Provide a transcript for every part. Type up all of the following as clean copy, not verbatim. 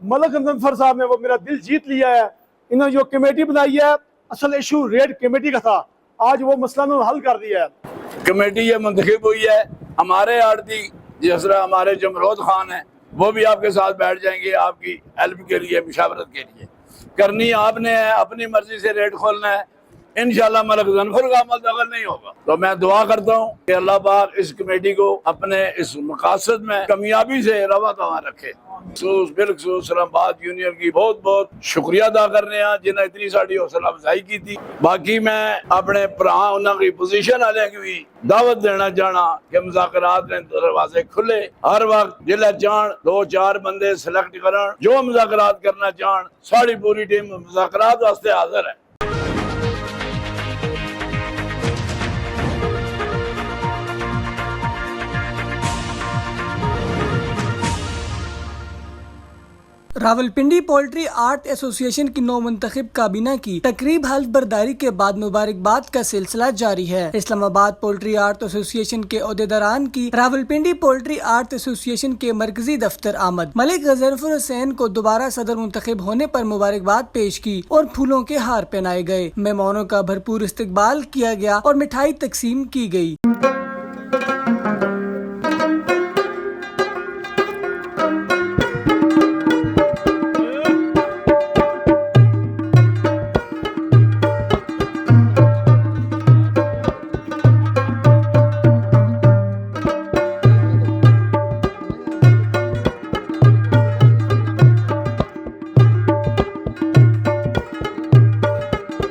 मलक गजनफर साहब ने वो मेरा दिल जीत लिया है। इन्होंने जो कमेटी बनाई है, असल इशू रेड कमेटी का था, आज वो मसला उन्होंने हल कर दिया है। कमेटी ये मुंतखब हुई है। हमारे आड़ती जिस तरह हमारे जमरोद खान है, वो भी आपके साथ बैठ जाएंगे आपकी हेल्प के लिए, मुशावरत के लिए। करनी आपने है, अपनी मर्जी से रेट खोलना है। इंशाल्लाह मलक गजनफर का अमल दखल नहीं होगा। तो मैं दुआ करता हूँ कि अल्लाह पाक इस कमेटी को अपने इस मकासद में कामयाबी से रवा दवा रखे। बिलखसूस इस्लामाबाद यूनियन की बहुत बहुत शुक्रिया अदा करने जिन्हें इतनी साड़ी हौसला अफजाई की थी। बाकी मैं अपने भरा उन्होंने पोजीशन वाले की भी दावत देना चाहना कि मुज़ाकरात ने दरवाजे खुले, हर वक्त जिला चाहन 2-4 बंदे सिलेक्ट करन, जो मुज़ाकरात करना चाहन साड़ी पूरी टीम मुज़ाकरात वास्ते हाजिर है। रावलपिंडी पोल्ट्री आर्ट एसोसिएशन की नौ मुंतखब काबीना की तकरीब हल्फ बर्दारी के बाद मुबारकबाद का सिलसिला जारी है। इस्लामाबाद पोल्ट्री आर्ट एसोसिएशन के ओहदेदारान की रावलपिंडी पोल्ट्री आर्ट एसोसिएशन के मरकजी दफ्तर आमद। मलिक गजनफर हुसैन को दोबारा सदर मुंतखब होने पर मुबारकबाद पेश की और फूलों के हार पहनाए गए। मेहमानों का भरपूर इस्तकबाल किया गया और मिठाई तकसीम की गयी।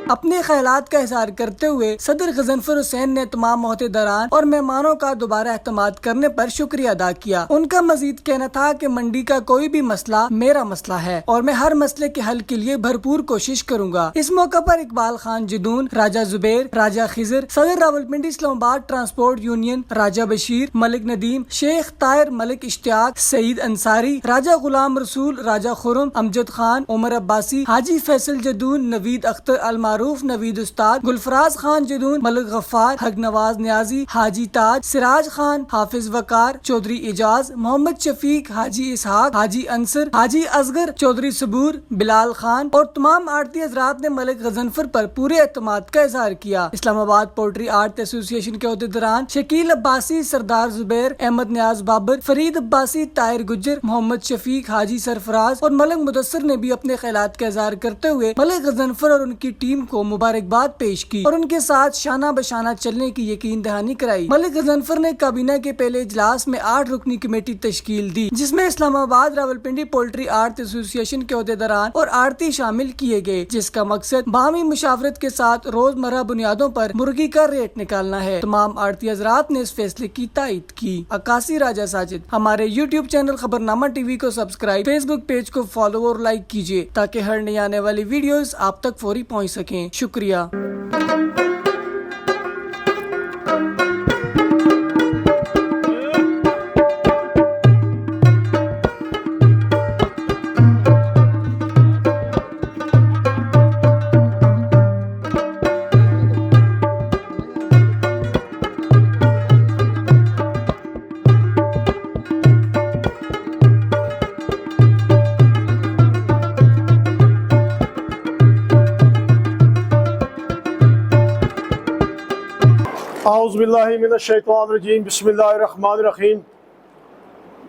अपने ख्यालात का इज़हार करते हुए सदर गजनफर हुसैन ने तमाम मोहतेदारान और मेहमानों का दोबारा एहतमाद करने पर शुक्रिया अदा किया। उनका मजीद कहना था कि मंडी का कोई भी मसला मेरा मसला है और मैं हर मसले के हल के लिए भरपूर कोशिश करूँगा। इस मौका पर इकबाल खान जदून, राजा जुबैर, राजा खिजर, सदर रावलपिंडी इस्लामाबाद ट्रांसपोर्ट यूनियन, राजा बशीर, मलिक नदीम, शेख तायर, मलिक इश्तियाक, सईद अंसारी, राजा गुलाम रसूल, राजा खुरम, अमजद खान, उमर अब्बासी, हाजी फैसल जदून, नवीद अख्तर अल मारूफ, नवीद उस्ताद, गुलफराज खान जदून, मलिक गफ्फार, हक नवाज न्याजी, हाजी ताज, सिराज खान, हाफिज वकार, चौधरी इजाज, मोहम्मद शफीक, हाजी इसहाक, हाजी अंसर, हाजी असगर, चौधरी सबूर, बिलाल खान और तमाम आड़ती हजरात ने मलिक गजनफर पर पूरे एतमाद का इजहार किया। इस्लामाबाद पोल्ट्री आर्ट एसोसिएशन के ओहदेदारान शकील अब्बासी, सरदार जुबैर, अहमद न्याज बाबर, फरीद अब्बासी, ताहिर गुज्जर, मोहम्मद शफीक, हाजी सरफराज और मलिक मुदस्सर ने भी अपने ख्यालात का इजहार करते हुए मलिक गजनफर और उनकी टीम को मुबारकबाद पेश की और उनके साथ शाना बशाना चलने की यकीन दहानी कराई। मलिक गजनफर ने काबीना के पहले इजलास में 8 रुकनी कमेटी तश्कील दी, जिसमें Islamabad Rawalpindi poultry art association के ओहदेदारान और आड़ती शामिल किए गए, जिसका मकसद बाहमी मुशावरत के साथ रोजमर्रा बुनियादों पर मुर्गी का रेट निकालना है। तमाम आड़ती हजरात ने इस फैसले की तायद की। अकासी राजा साजिद। हमारे YouTube चैनल खबरनामा TV को सब्सक्राइब, फेसबुक पेज को फॉलो और लाइक कीजिए ताकि हर नई आने वाली वीडियोस आप तक फौरी पहुंच सकें। शुक्रिया। औज़ुबिल्लाहि मिनश्शैतानिर्रजीम, बिस्मिल्लाहिर्रहमानिर्रहीम।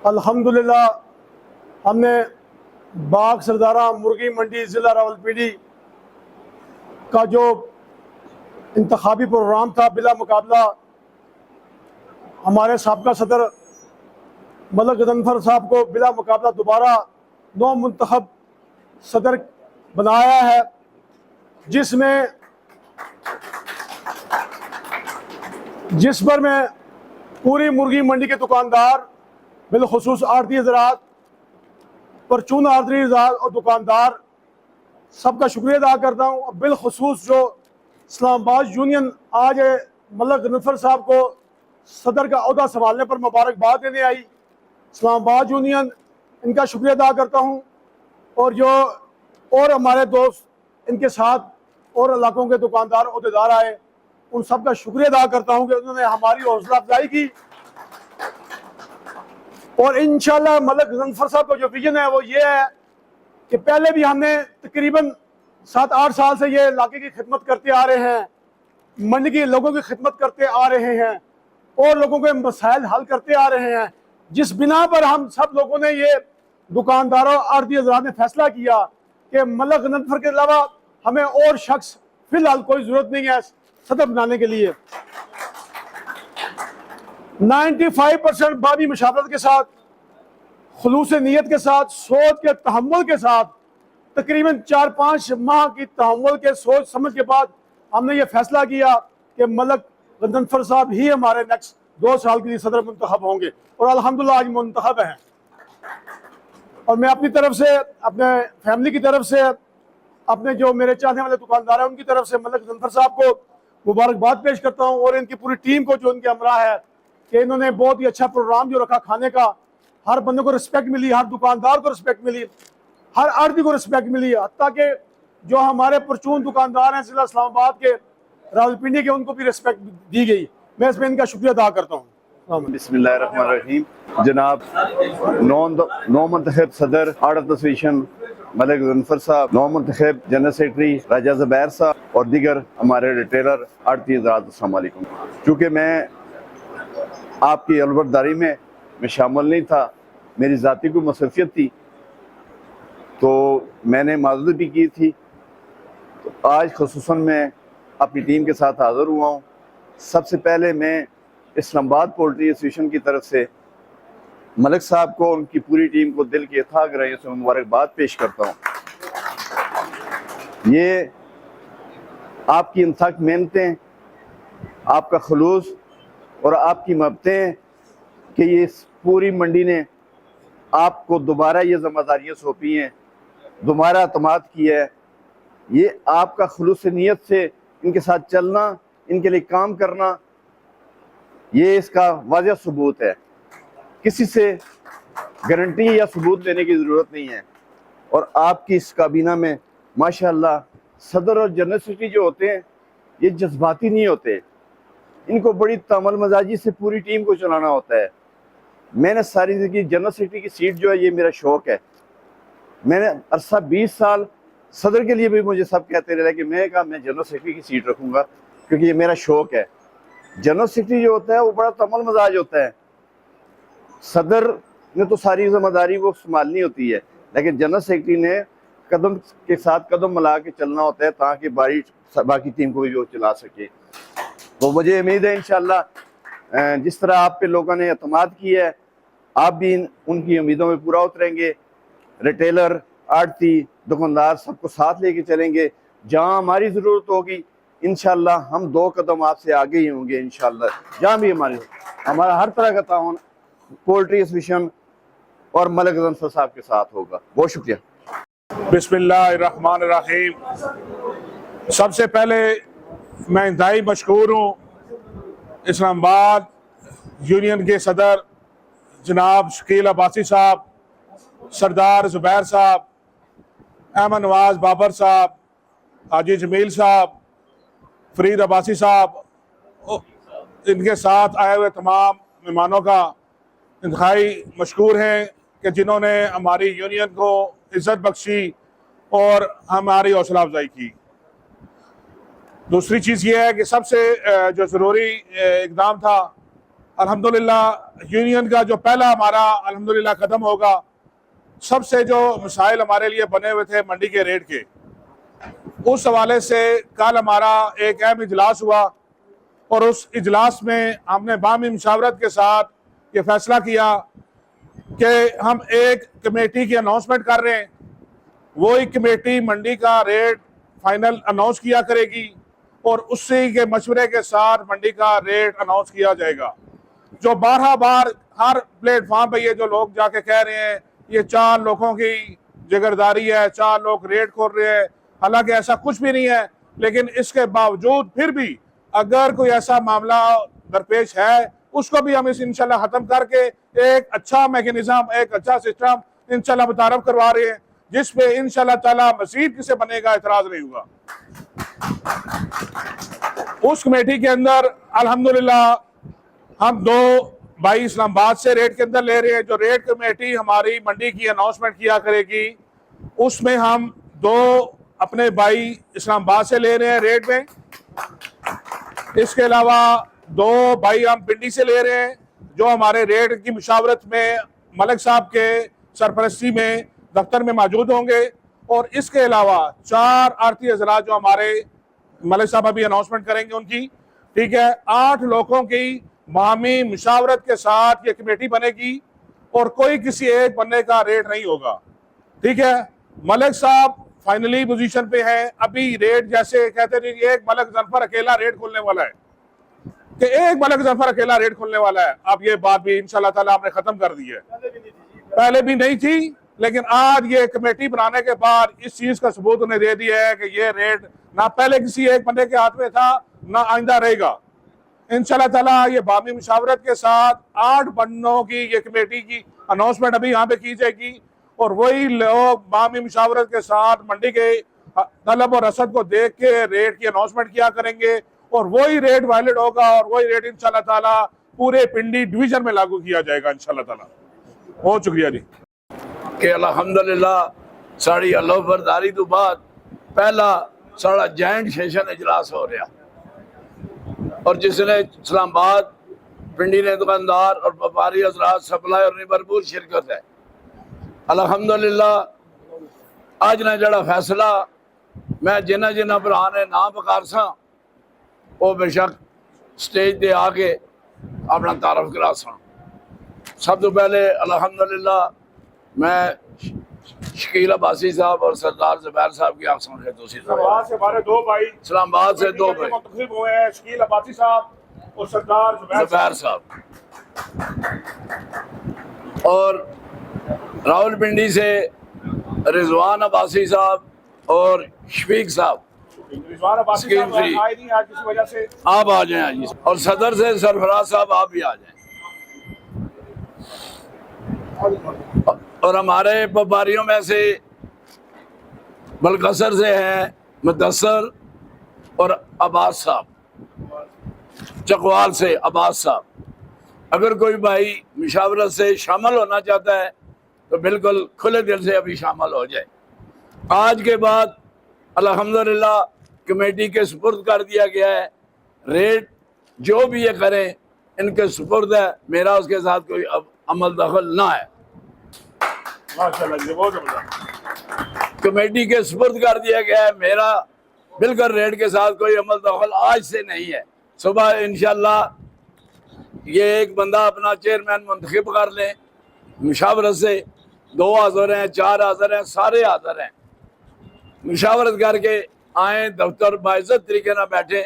अल्हम्दुलिल्लाह, हमने बाग सरदारा मुर्गी मंडी ज़िला रावलपिंडी का जो इंतखाबी प्रोग्राम था, बिला मुकाबला हमारे साबका सदर मलिक गजनफर साहब को बिला मुकाबला दोबारा नौ मुंतखब सदर बनाया है, जिस पर मैं पूरी मुर्गी मंडी के दुकानदार, बिलखुसूस आड़ती हज़रात, परचून आड़ती हज़रात और दुकानदार सबका शुक्रिया अदा करता हूँ। और बिलखुसूस जो इस्लामाबाद यूनियन आज मलिक गजनफर साहब को सदर का ओहदा संभालने पर मुबारकबाद देने आई, इस्लामाबाद यूनियन, इनका शुक्रिया अदा करता हूँ। और जो और हमारे दोस्त इनके साथ और इलाकों के दुकानदार ओहदेदार आए, उन सब का शुक्रिया अदा करता हूँ कि उन्होंने हमारी हौसला अफजाई की। और इंशाल्लाह मलिक गजनफर साहब का जो विजन है वो ये है कि पहले भी हमने तकरीबन 7-8 साल से ये इलाके की खिदमत करते आ रहे हैं, मंडी के लोगों की खिदमत करते आ रहे हैं और लोगों के मसाइल हल करते आ रहे हैं, जिस बिना पर हम सब लोगों ने ये दुकानदारों आड़ती हज़रात ने फैसला किया कि मलक गजनफर के अलावा हमें और शख्स फिलहाल कोई ज़रूरत नहीं है सदर बनाने के लिए। 95% बाबी मशावरत के साथ, खुलूस नीयत के साथ, सोच के तहम्मुल के साथ, तकरीबन 4-5 माह की तहम्मुल के सोच समझ के बाद हमने ये फैसला किया कि मलक गजनफर साहब ही हमारे नेक्स्ट 2 साल के लिए सदर मुंतखब होंगे और अल्हम्दुलिल्लाह आज मुंतखब हैं। और मैं अपनी तरफ से, अपने फैमिली की तरफ से, अपने जो मेरे चाहने वाले दुकानदार हैं उनकी तरफ से मलक गजनफर साहब को मुबारकबाद पेश करता हूँ और इनकी पूरी टीम को जो इनके हमरा है कि इन्होंने बहुत ही अच्छा प्रोग्राम जो रखा खाने का, हर बंदे को रिस्पेक्ट मिली, हर दुकानदार को रिस्पेक्ट मिली, हर आड़ती को रिस्पेक्ट मिली, हत्ता कि जो हमारे परचून दुकानदार हैं जिला इस्लामाबाद के, रावलपिंडी के, उनको भी रिस्पेक्ट दी गई। मैं इसमें इनका शुक्रिया अदा करता हूँ। बिस्मिल्लाहिर्रहमानिर्रहीम। जनाब नौ मुंतखब सदर आड़त एसोसिएशन मलक गजनफर साहब, नौ मुंतखब जनरल सेक्रेटरी राजा ज़ुबैर साहब और दीगर हमारे रिटेलर आड़ती हज़रात, अस्सलाम वालेकुम। चूँकि मैं आपकी अलबरदारी में शामिल नहीं था, मेरी ज़ाती को मसरूफियत थी, तो मैंने माजूद भी की थी। तो आज खुसूसन मैं अपनी टीम के साथ हाज़िर हुआ हूँ। सबसे पहले मैं इस्लामाबाद पोल्ट्री एसोसिएशन की तरफ से मलिक साहब को, उनकी पूरी टीम को दिल की अथाह गहराइयों से मुबारकबाद पेश करता हूँ। ये आपकी अनथक मेहनतें, आपका खलूस और आपकी मोहब्बतें कि ये पूरी मंडी ने आपको दोबारा ये जिम्मेदारियाँ सौंपी हैं, दोबारा अतमाद किया है, ये आपका खलूस नीयत से इनके साथ चलना, इनके लिए काम करना, ये इसका वाज़ेह सबूत है। किसी से गारंटी या सबूत लेने की ज़रूरत नहीं है। और आपकी इस काबीना में माशाअल्लाह सदर और जनरल सेक्रेटरी जो होते हैं ये जज्बाती नहीं होते, इनको बड़ी तामल मजाजी से पूरी टीम को चलाना होता है। मैंने सारी ज़िंदगी जनरल सेक्रेटरी की सीट जो है ये मेरा शौक़ है। मैंने अरसा 20 साल सदर के लिए भी मुझे सब कहते रहे कि मैं कहा मैं जनरल सेक्रेटरी की सीट रखूँगा क्योंकि ये मेरा शौक़ है। जनरल सेक्रेटरी जो होता है वो बड़ा तमल मजाज होता है, सदर ने तो सारी जिम्मेदारी वो संभालनी होती है, लेकिन जनरल सेक्रेटरी ने कदम के साथ कदम मिला के चलना होता है ताकि बाकी टीम को भी वो चला सके। तो मुझे उम्मीद है इंशाल्लाह जिस तरह आप पे लोगों ने एतमाद किया है, आप भी उनकी उम्मीदों में पूरा उतरेंगे। रिटेलर, आड़ती, दुकानदार सबको साथ लेके चलेंगे। जहाँ हमारी ज़रूरत होगी इंशाल्लाह हम 2 कदम आपसे आगे ही होंगे इंशाल्लाह। जहाँ भी हमारा हर तरह का ताउन पोल्ट्री एसोसिएशन और मलक गजनफर साहब के साथ होगा। बहुत शुक्रिया। बिस्मिल्लाहिर्रहमानिर्रहीम। सबसे पहले मैं इंतहाई मशकूर हूँ इस्लामाबाद यूनियन के सदर जनाब शकील अब्बासी साहब, सरदार ज़ुबैर साहब, अहमद नवाज बाबर साहब, हाजी जमील साहब, फरीद अब्बासी साहब, इनके साथ आए हुए तमाम मेहमानों का इंतहाई मशकूर हैं कि जिन्होंने हमारी यूनियन को इज़्ज़त बख्शी और हमारी हौसला अफजाई की। दूसरी चीज़ ये है कि सबसे जो ज़रूरी इक़दाम था, अल्हम्दुलिल्लाह यूनियन का जो पहला हमारा अल्हम्दुलिल्लाह कदम होगा, सबसे जो मसाइल हमारे लिए बने हुए थे मंडी के रेट के, उस हवाले से कल हमारा एक अहम इजलास हुआ और उस इजलास में हमने बामी मुशावरत के साथ ये फैसला किया कि हम एक कमेटी की अनाउंसमेंट कर रहे हैं। वो एक कमेटी मंडी का रेट फाइनल अनाउंस किया करेगी और उसी के मशवरे के साथ मंडी का रेट अनाउंस किया जाएगा। जो बार हर प्लेटफॉर्म पे ये जो लोग जाके कह रहे हैं ये 4 लोगों की जिगरदारी है, 4 लोग रेट खोल रहे हैं, हालांकि ऐसा कुछ भी नहीं है। लेकिन इसके बावजूद फिर भी अगर कोई ऐसा मामला दरपेश है उसको भी हम इस इंशाल्लाह ख़त्म करके एक अच्छा मैकेनिज्म, एक अच्छा सिस्टम इंशाल्लाह मुतारफ करवा रहे हैं, जिस पे इंशाल्लाह ताला मजीद किसे बनेगा एतराज नहीं होगा। उस कमेटी के अंदर अल्हम्दुलिल्लाह हम 2 भाई इस्लामाबाद से रेट के अंदर ले रहे हैं। जो रेट कमेटी हमारी मंडी की अनाउंसमेंट किया करेगी उसमें हम 2 अपने भाई इस्लामाबाद से ले रहे हैं रेट में। इसके अलावा 2 भाई हम पिंडी से ले रहे हैं जो हमारे रेट की मुशावरत में मलिक साहब के सरपरस्ती में दफ्तर में मौजूद होंगे। और इसके अलावा 4 आरती हजरात जो हमारे मलिक साहब अभी अनाउंसमेंट करेंगे उनकी, ठीक है, 8 लोगों की बाहमी मुशावरत के साथ ये कमेटी बनेगी और कोई किसी एक बंदे का रेट नहीं होगा, ठीक है। मलिक साहब फाइनली पोजीशन पे है। अभी रेट जैसे कहते थे कि एक मलिक जफर अकेला रेट खोलने वाला है, कि एक मलिक जफर अकेला रेट खोलने वाला है, अब ये बात भी इंशाल्लाह ताला आपने खत्म कर दी है। पहले भी नहीं थी, लेकिन आज ये कमेटी बनाने के बाद इस चीज का सबूत उन्हें दे दिया है कि ये रेट ना पहले किसी एक बंदे के हाथ में था ना आइंदा रहेगा। इंशाल्लाह ताला ये बामी मुशावरत के साथ 8 बंदों की ये कमेटी की अनाउंसमेंट अभी यहाँ पे की जाएगी और वही लोग बामी मुशावरत के साथ मंडी के तलब और रसद को देख के रेट की अनाउंसमेंट किया करेंगे और वही रेट वैलिड होगा और वही रेट इंशाल्लाह ताला पूरे पिंडी डिवीजन में लागू किया जाएगा इंशाल्लाह ताला। बहुत शुक्रिया जी। कि अल्हम्दुलिल्लाह साड़ी अल्लाह बरदारी तो बाद पहला साड़ा जॉइंट सेशन इजलास हो रहा और जिसने इस्लामाबाद पिंडी ने दुकानदार और व्यापारी हजरात सप्लाई और भरपूर शिरकत है। अल्हम्दुलिल्लाह अज ने जड़ा फैसला मैं जिन्हें जिन्हें भरा ने ना पकार सा वो बेशक स्टेज पे आके अपना तारफ करा सा। सब तो पहले अल्हम्दुलिल्लाह मैं शकील अब्बासी साहब और सरदार जुबैर साहब की आंख सुन रहे दूसरी इस्लामाबाद से हमारे 2 भाई, इस्लामाबाद से 2 भाई मुंतखब हुए हैं, शकील अब्बासी साहब और सरदार जुबैर साहब, और रावलपिंडी से रिजवान अब्बासी साहब और शफीक साहब। रिजवान अब्बासी साहब स्कीम फ्री। आए नहीं आज किसी वजह से, आप आ जाएं जी, और सदर से सरफराज साहब आप भी आ जाएं। और हमारे व्यापारियों में से बलकसर से हैं मुदस्सर और अब्बास साहब, चकवाल से अब्बास साहब। अगर कोई भाई मुशावरत से शामिल होना चाहता है तो बिल्कुल खुले दिल से अभी शामिल हो जाए। आज के बाद अल्हम्दुलिल्लाह कमेटी के सुपुर्द कर दिया गया है। रेट जो भी ये करें इनके सुपुर्द है, मेरा उसके साथ कोई अब अमल दखल ना है। माशाल्लाह जी, बहुत जबरदस्त। कमेटी के सुपुर्द कर दिया गया है, मेरा बिल्कुल रेट के साथ कोई अमल दखल आज से नहीं है। सुबह इंशाल्लाह ये एक बंदा अपना चेयरमैन मुंतखब कर लें, मुशावरत से 2 हाज़िर हैं, 4 हाज़िर हैं, सारे हाज़िर हैं, मुशावरत करके आएँ दफ्तर बाइज्जत तरीके ना बैठें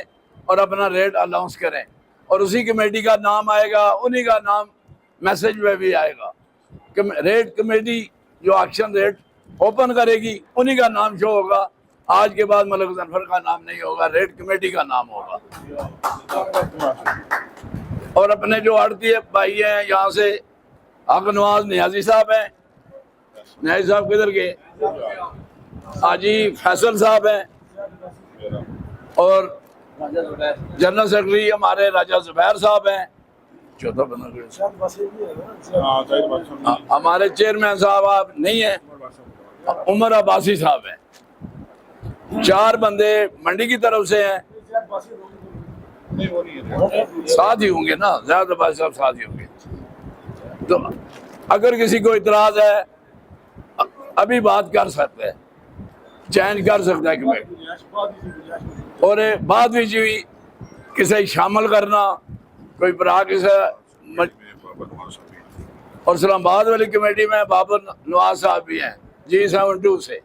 और अपना रेट अनाउंस करें और उसी कमेटी का नाम आएगा, उन्हीं का नाम मैसेज में भी आएगा। रेट कमेटी जो एक्शन रेट ओपन करेगी उन्हीं का नाम शो होगा। आज के बाद मलिक जफर का नाम नहीं होगा, रेट कमेटी का नाम होगा। और अपने जो आड़ती भाई हैं यहाँ से हक नवाज नियाजी साहब हैं, नियाजी साहब किधर गए, हाजी फैसल साहब हैं, और जनरल सेक्रेटरी हमारे राजा जुबैर साहब हैं, चौथा बना हमारे चेयरमैन साहब आप नहीं है, उमर अब्बासी साहब हैं। 4 बंदे मंडी की तरफ से हैं, साथ ही होंगे ना, ज्यादा अब्बासी साहब साथ ही होंगे। तो अगर किसी को इतराज है अभी बात कर सकते हैं, चेंज कर सकता है कमेटी। और बाद में जी किसे शामिल करना कोई भरा किसे। और इस्लामाबाद वाली कमेटी में बाबर नवाज साहब भी हैं G72 से।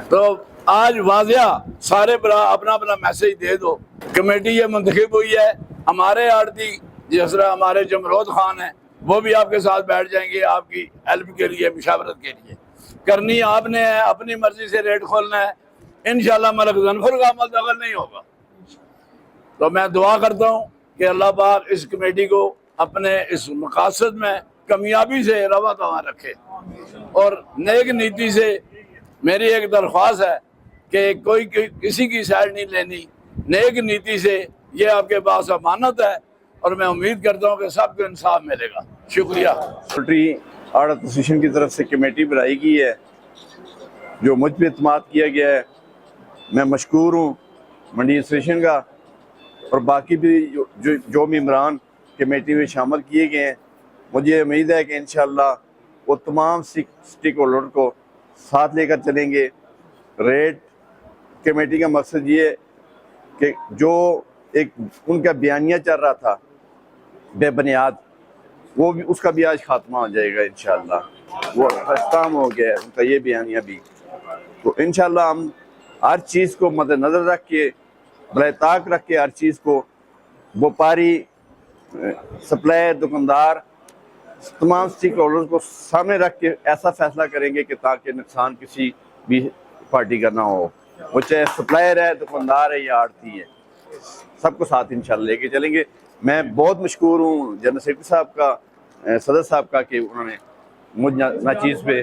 तो आज वाजिया सारे भरा अपना अपना मैसेज दे दो। कमेटी ये मुंतखब हुई है, हमारे आड़ती जिस तरह हमारे जमरोद खान हैं वो भी आपके साथ बैठ जाएंगे, आपकी हेल्प के लिए, मुशावरत के लिए। करनी आपने है, अपनी मर्जी से रेट खोलना है। इंशाल्लाह मलिक जफर का अमल दखल नहीं होगा। तो मैं दुआ करता हूँ कि अल्लाह पाक इस कमेटी को अपने इस मकासद में कामयाबी से रवा दवा रखे और नेक नीति से। मेरी एक दरख्वास्त है कि कोई किसी की साइड नहीं लेनी, नेक नीति से। ये आपके पास अमानत है और मैं उम्मीद करता हूँ कि सबको इंसाफ मिलेगा। शुक्रिया। सेक्रेटरी आड़ा एसोसिएशन की तरफ से कमेटी बनाई गई है, जो मुझ पर इत्मीनान किया गया है। मैं मशकूर हूँ मंडी एसोसिएशन का, और बाकी भी जो मेम्बरान कमेटी में शामिल किए गए हैं। मुझे उम्मीद है कि इंशाअल्लाह वो तमाम स्टेक होल्डर को साथ लेकर चलेंगे। रेट कमेटी का मकसद ये कि जो एक उनका बयानिया चल रहा था बेबुनियाद, वो भी, उसका भी आज खात्मा हो जाएगा इंशाअल्लाह। वो खत्म हो गया है उनका ये बयानिया भी। तो इंशाअल्लाह हम हर चीज़ को मद्देनज़र रख के, बलाताक रख के, हर चीज़ को व्यापारी, सप्लायर, दुकानदार, तमाम स्टेक होल्डर्स को सामने रख के ऐसा फैसला करेंगे कि ताकि नुकसान किसी भी पार्टी का ना हो। वो चाहे सप्लायर है, दुकानदार है या आड़ती है, सबको साथ इंशाल्लाह लेके चलेंगे। मैं बहुत मशकूर हूँ जनरल सेक्रेटरी साहब का, सदर साहब का, कि उन्होंने मुझ नाचीज़ पे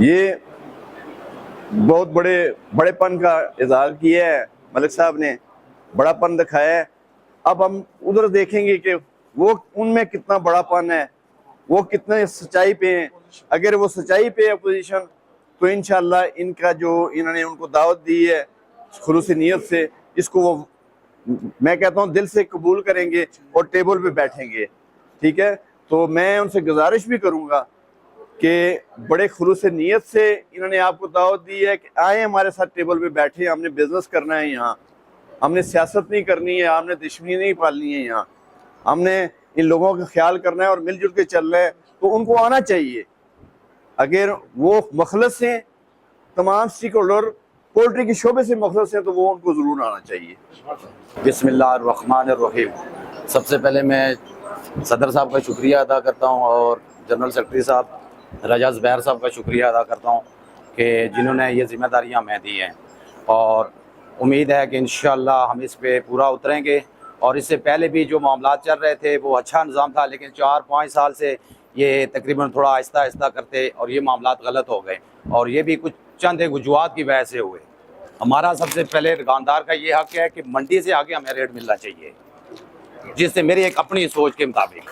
ये बहुत बड़ेपन का इजहार किया है। मलिक साहब ने बड़ापन दिखाया है। अब हम उधर देखेंगे कि वो उनमें कितना बड़ापन है, वो कितने सच्चाई पे हैं। अगर वो सच्चाई पे है अपोजिशन, तो इंशाल्लाह इनका जो इन्होंने उनको दावत दी है खुलूसी नीयत से, इसको वो मैं कहता हूँ दिल से कबूल करेंगे और टेबल पे बैठेंगे। ठीक है, तो मैं उनसे गुजारिश भी करूँगा कि बड़े खुलूस नीयत से इन्होंने आपको दावत दी है कि आए हमारे साथ टेबल पे बैठे, हमने बिजनेस करना है यहाँ, हमने सियासत नहीं करनी है, हमने दुश्मनी नहीं पालनी है यहाँ, हमने इन लोगों का ख्याल करना है और मिलजुल के चल रहे हैं। तो उनको आना चाहिए। अगर वो मखलस हैं, तमाम स्टेक होल्डर पोल्ट्री के शोबे से मखलस हैं, तो वो उनको ज़रूर आना चाहिए। बिस्मिल्लाहिर्रहमानिर्रहीम। सबसे पहले मैं सदर साहब का शुक्रिया अदा करता हूँ और जनरल सेक्रेटरी साहब रजा ज़ुबैर साहब का शुक्रिया अदा करता हूँ कि जिन्होंने ये ज़िम्मेदारियाँ हमें दी हैं, और उम्मीद है कि इंशाअल्लाह हम इस पे पूरा उतरेंगे। और इससे पहले भी जो मामलात चल रहे थे वो अच्छा निज़ाम था, लेकिन 4-5 साल से ये तकरीबन थोड़ा आहिस्ता आहिस्ता करते और ये मामलात गलत हो गए, और ये भी कुछ चंद एक वजूहात की वजह से हुए। हमारा सबसे पहले दुकानदार का ये हक़ है कि मंडी से आगे हमें रेट मिलना चाहिए, जिससे मेरी एक अपनी सोच के मुताबिक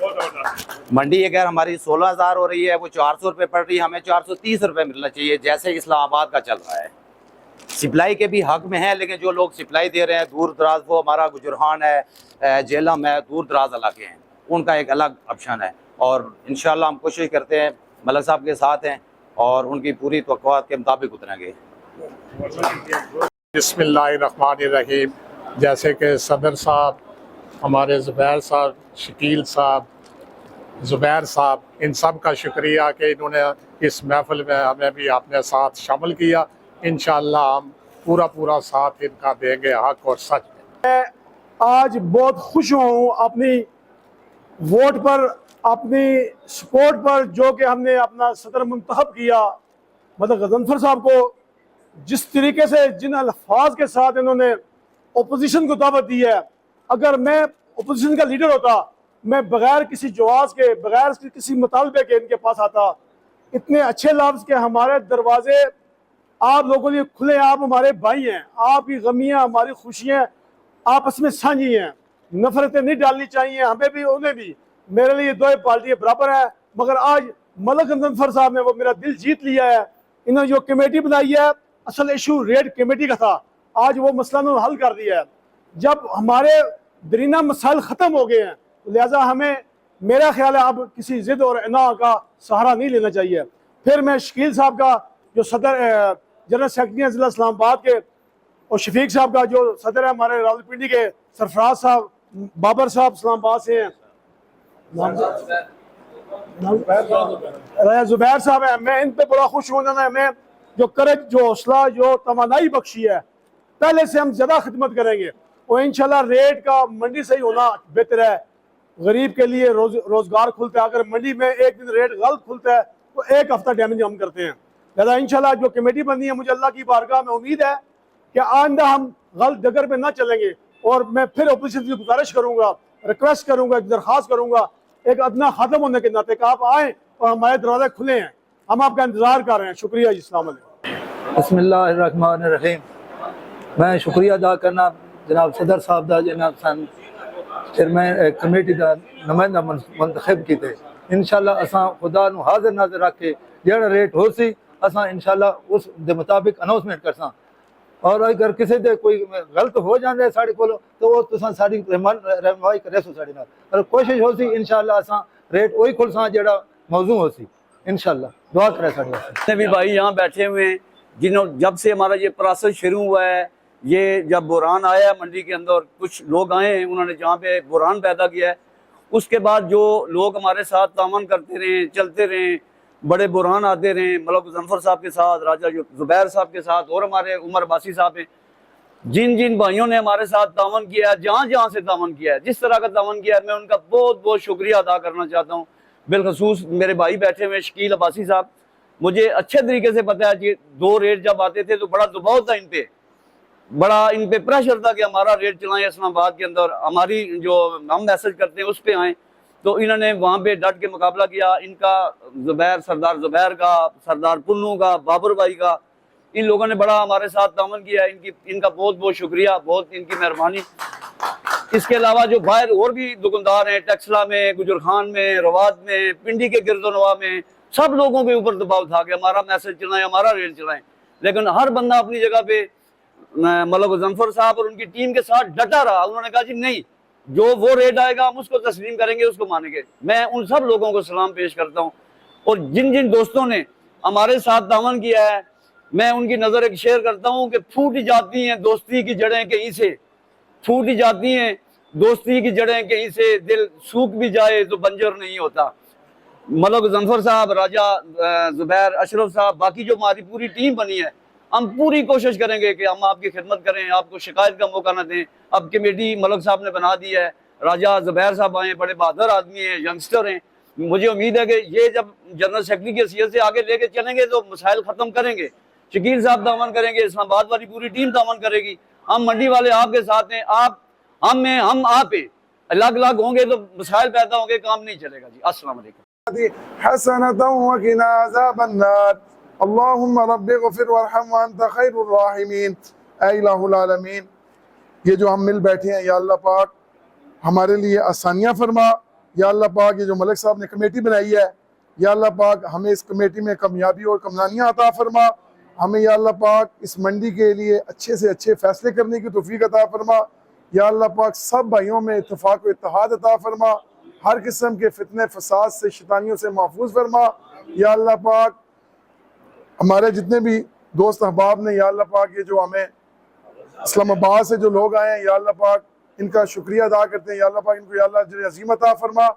मंडी अगर हमारी 16,000 हो रही है, वो 400 रुपये पड़ रही है, हमें 430 रुपये मिलना चाहिए, जैसे इस्लामाबाद का चल रहा है। सप्लाई के भी हक में है, लेकिन जो लोग सप्लाई दे रहे हैं दूर दराज, वो हमारा गुजरहान है, जेलम है, दूर दराज इलाके हैं, उनका एक अलग ऑप्शन है। और इंशाल्लाह हम कोशिश करते हैं, मलिक साहब के साथ हैं और उनकी पूरी तवक्कुआत के मुताबिक उतरेंगे। बिस्मिल्लाहिर्रहमानिर्रहीम। जैसे कि सदर साहब, हमारे ज़ुबैर साहब, शकील साहब, ज़ुबैर साहब, इन सब का शुक्रिया कि इन्होंने इस महफिल में हमें भी अपने साथ शामिल किया। इंशाअल्लाह हम पूरा साथ इनका देंगे, हक और सच। मैं आज बहुत खुश हूँ अपनी वोट पर, अपनी सपोर्ट पर, जो कि हमने अपना सदर मुंतखब किया मतलब गजनफर साहब को। जिस तरीके से, जिन अल्फाज के साथ इन्होंने ओपोजिशन को दावत दी है, अगर मैं ओपोजिशन का लीडर होता, मैं बगैर किसी जवाब के, बगैर किसी मुतालबे के इनके पास आता। इतने अच्छे लफ्ज़ के हमारे दरवाजे आप लोगों के लिए खुले, आप हमारे भाई हैं, आपकी गमियाँ हमारी खुशियाँ आपस में साझी हैं। नफरतें नहीं डालनी चाहिए, हमें भी उन्हें भी। मेरे लिए दो पार्टियाँ बराबर है, मगर आज मलिक गजनफर साहब ने वो मेरा दिल जीत लिया है। इन्होंने जो कमेटी बनाई है, असल इशू रेट कमेटी का था, आज वो मसला उन्होंने हल कर दिया है। जब हमारे दरीना मसाइल ख़त्म हो गए हैं, तो लिहाजा हमें, मेरा ख्याल है, अब किसी ज़िद और इना का सहारा नहीं लेना चाहिए। फिर मैं शकील साहब का, जो सदर जनरल सेक्रेटरी हैं ज़िला इस्लामाबाद के, और शफीक साहब का जो सदर है हमारे रावलपिंडी के, सरफराज साहब, बाबर साहब इस्लामाबाद से हैं, ज़ुबैर साहब है, मैं इन पे बड़ा खुश हूँ। उन्होंने हमें जो करज, जो हौसला, जो तवानाई बख्शी है, पहले से हम ज़्यादा खिदमत करेंगे। और इंशाल्लाह रेट का मंडी से ही होना बेहतर है, गरीब के लिए रोज़गार खुलता है। अगर मंडी में एक दिन रेट गलत खुलता है, तो एक हफ्ता डैमेज हम करते हैं। लिहाजा इंशाल्लाह जो कमेटी बनी है, मुझे अल्लाह की बारगाह में उम्मीद है कि आइंदा हम गलत डगर पे ना चलेंगे। और मैं फिर अपोजिशन से गुजारिश करूँगा, रिक्वेस्ट करूँगा, दरख्वास्त करूँगा, एक अदना ख़त्म होने के नाते कि आप आएँ और हमारे दरवाजे खुले हैं, हम आपका इंतज़ार कर रहे हैं। शुक्रिया, अस्सलाम वालेकुम। बिस्मिल्लाहिर्रहमानिर्रहीम। मैं शुक्रिया अदा करना जनाब सदर साहब का, जनाब सन चेयरमैन कमेटी का नुमाइंदा मंतखब किए। इंशाल्लाह असां खुदा नू हाजिर नाज़िर रख के जड़ा रेट हो सी असां इंशाल्लाह उस दे मुताबिक अनाउंसमेंट करसां। और अगर किसी दे कोई गलत हो जाए साढ़े को तो वो तुसां साड़ी रहनुमाई करे सो साढ़े नाल, पर कोशिश हो सी इंशाल्लाह असां रेट वही खुलसां जेड़ा मौजू हो सी इंशाल्लाह। दुआ करे साढ़े वास्ते। जितने भी भाई यहाँ बैठे हुए हैं, जिन्होंने जब से हमारा ये प्रोसेस शुरू हुआ है, ये जब बुरहान आया है मंडी के अंदर, कुछ लोग आए हैं उन्होंने जहाँ पे बुरहान पैदा किया है, उसके बाद जो लोग हमारे साथ तामन करते रहे, चलते रहे, बड़े बुरहान आते रहे, मलक गजनफर साहब के साथ, राजा जुबैर साहब के साथ, और हमारे उमर अब्बासी साहब हैं, जिन जिन भाइयों ने हमारे साथ तामन किया है, जहाँ जहाँ से तामन किया है, जिस तरह का तामन किया है, मैं उनका बहुत बहुत शुक्रिया अदा करना चाहता हूँ। बिलखसूस मेरे भाई बैठे हुए शकील अब्बासी साहब, मुझे अच्छे तरीके से पता है कि 2 रेट जब आते थे तो बड़ा दबाव था इन पे, बड़ा इन पे प्रेशर था कि हमारा रेट चलाएं इस्लामाबाद के अंदर, हमारी जो हम मैसेज करते हैं उस पर आएँ। तो इन्होंने वहाँ पे डट के मुकाबला किया। इनका सरदार जुबैर का, सरदार पुन्नू का, बाबर भाई का, इन लोगों ने बड़ा हमारे साथ तामन किया। इनका बहुत बहुत शुक्रिया, बहुत इनकी मेहरबानी। इसके अलावा जो बाहर और भी दुकानदार हैं, टक्सला में, गुजर खान में, रवाद में, पिंडी के गिरदोनवा में, सब लोगों के ऊपर दबाव था कि हमारा मैसेज चलाएं, हमारा रेट चलाएं, लेकिन हर बंदा अपनी जगह पे मलक गजनफर साहब और उनकी टीम के साथ डटा रहा। उन्होंने कहा जी नहीं, जो वो रेट आएगा हम उसको तस्लीम करेंगे, उसको मानेंगे। मैं उन सब लोगों को सलाम पेश करता हूँ। और जिन जिन दोस्तों ने हमारे साथ तावन किया है, मैं उनकी नज़र एक शेयर करता हूँ कि फूट जाती हैं दोस्ती की जड़ें कहीं से, फूट जाती हैं दोस्ती की जड़ें कहीं से, दिल सूख भी जाए तो बंजर नहीं होता। मलक गजनफर साहब, राजा जुबैर, अशरफ साहब, बाकी जो हमारी पूरी टीम बनी है, हम पूरी कोशिश करेंगे कि हम आपकी खिदमत करें, आपको शिकायत का मौका न दें। अब कमेटी मलक साहब ने बना दी है, राजा जुबैर साहब आए, बड़े बहादुर आदमी हैं, यंगस्टर हैं। मुझे उम्मीद है कि ये जब जनरल सेक्रेटरी की हैसियत से आगे लेके चलेंगे तो मसाइल ख़त्म करेंगे। शकील साहब दामन करेंगे, इस्लामाबाद वाली पूरी टीम दामन करेगी। हम मंडी वाले आपके साथ हैं, आप हम में, हम आप हैं। अलग अलग होंगे तो मसाइल पैदा होंगे, काम नहीं चलेगा जी। अस्सलाम वालेकुम। हसनतन व क़िना अज़ाबन्नार। अल्लाहुम्मा रब्बिग़फिर वरहम व अंत खैरुर राहिमीन। ऐ इलाहुल आलमीन, ये जो हम मिल बैठे हैं, या अल्लाह पाक हमारे लिए आसानियाँ फरमा। या अल्लाह पाक ये जो मलिक साहब ने कमेटी बनाई है, या अल्लाह पाक हमें इस कमेटी में कामयाबी और कमरानियाँ अता फरमा। हमें या अल्लाह पाक इस मंडी के लिए अच्छे से अच्छे फैसले करने की तौफीक अता फरमा। या अल्लाह पाक सब भाइयों में इत्तेफाक व इत्तेहाद अता फरमा। हर किस्म के फितने फसाद से, शैतानियों से महफूज फरमा। या अल्लाह पाक हमारे जितने भी दोस्त अहबाब ने, या अल्लाह पाक ये जो हमें इस्लामाबाद से जो लोग आए हैं, या अल्लाह पाक इनका शुक्रिया अदा करते हैं। या अल्लाह पाक इनको या अल्लाह अजर अज़ीम अता फरमा।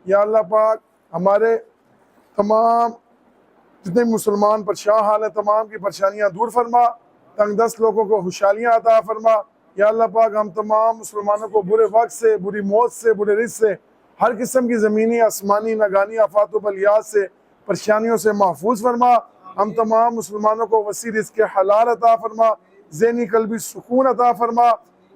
या अल्लाह पाक हमारे तमाम जितने मुसलमान परेशान हाल हैं, तमाम की परेशानियाँ दूर फरमा। तंगदस्त लोगों को खुशहालियाँ अता फरमा। या अल्लाह पाक हम तमाम मुसलमानों को बुरे वक्त से, बुरी मौत से, बुरे रिज़्क़ से, हर किस्म की ज़मीनी, आसमानी, नगानी आफात व बलियात से, परेशानियों से महफूज फरमा। हम तमाम मुसलमानों को वसी रिज़्क़ हलाल अता फरमा, ज़हनी कल्बी सुकून अता फरमा।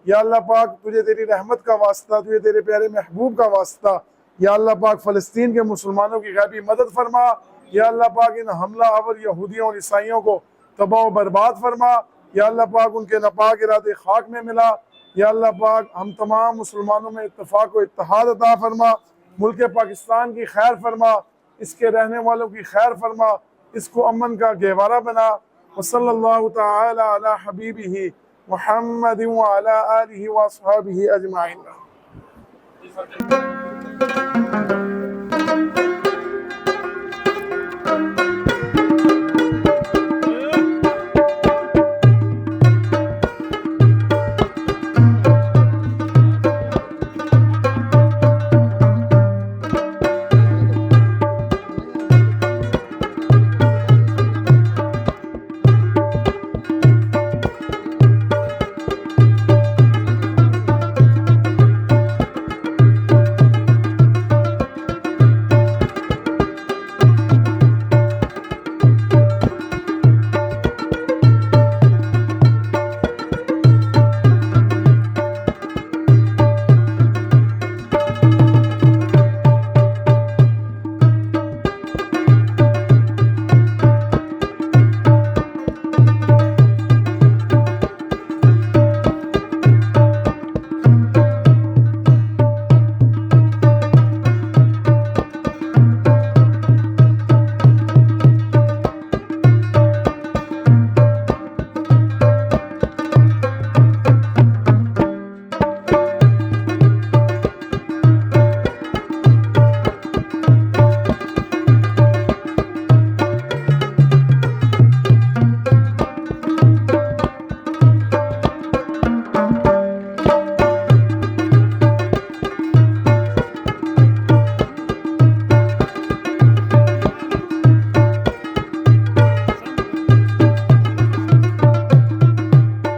या अल्लाह पाक तुझे तेरी रहमत का वास्ता, तुझे तेरे प्यारे महबूब का वास्ता, या अल्लाह पाक फ़लस्तीन के मुसलमानों की गैबी मदद फरमा। या अल्लाह पाक इन हमला आवर यहूदियों और ईसाइयों को तबाह व बर्बाद फरमा। या अल्लाह पाक उनके नापाक इरादे खाक में मिला। या अल्लाह पाक हम तमाम मुसलमानों में इत्तेफाक व इत्तेहाद अता फरमा। मुल्क पाकिस्तान की खैर फरमा, इसके रहने वालों की खैर फरमा, इसको अमन का गहवारा बना। वसल्लल्लाहु तआला अला हबीबिही मुहम्मद व अला आलिहि व अस्हाबिही अजमाइन।